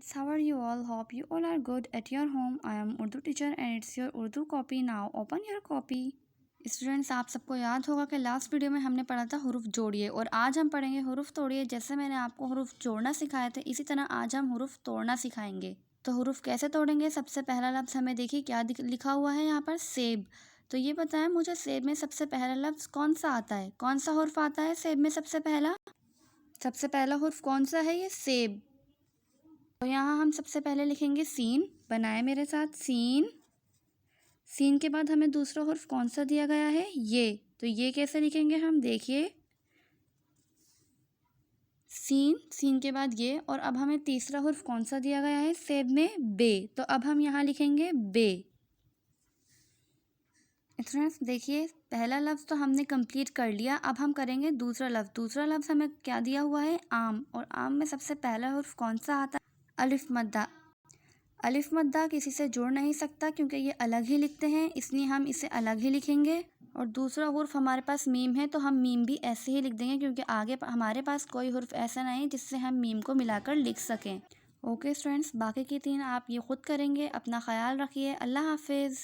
It's how are you all? Hope you all are good at your home. I am Urdu teacher and it's your Urdu copy now. Open your copy. Students, आप सबको याद होगा कि last video में हमने पढ़ा था हुरूफ जोड़िए और आज हम पढ़ेंगे हुरूफ तोड़िए। जैसे मैंने आपको हुरूफ जोड़ना सिखाए थे इसी तरह आज हम हुरूफ तोड़ना सिखाएंगे। तो हुरूफ कैसे तोड़ेंगे? सबसे पहला लफ्ज़ हमें देखिए क्या लिखा हुआ है यहाँ पर, सेब। तो ये बताएं मुझे सेब में सबसे पहला लफ्ज़ कौन सा आता है, कौन सा हुर्फ आता है सेब में सबसे पहला हुर्फ कौन सा है? ये सेब। तो यहाँ हम सबसे पहले लिखेंगे सीन। बनाए मेरे साथ, सीन। सीन के बाद हमें दूसरा हुर्फ कौन सा दिया गया है? ये। तो ये कैसे लिखेंगे हम? देखिए, सीन, सीन के बाद ये। और अब हमें तीसरा हुर्फ कौन सा दिया गया है सेब में? बे। तो अब हम यहाँ लिखेंगे बे। स्टूडेंट्स देखिए, पहला लफ्ज़ तो हमने कंप्लीट कर लिया। अब हम करेंगे दूसरा लफ्ज़। दूसरा लफ्ज़ हमें क्या दिया हुआ है? आम। और आम में सबसे पहला हुर्फ कौन सा आता है? अलिफ मद्दा। अलिफ मद्दा किसी से जुड़ नहीं सकता क्योंकि ये अलग ही लिखते हैं, इसलिए हम इसे अलग ही लिखेंगे। और दूसरा हुर्फ हमारे पास मीम है तो हम मीम भी ऐसे ही लिख देंगे क्योंकि आगे हमारे पास कोई हुर्फ ऐसा नहीं जिससे हम मीम को मिलाकर लिख सकें। ओके स्टूडेंट्स, बाकी की तीन आप ये खुद करेंगे। अपना ख्याल रखिए। अल्लाह हाफिज़।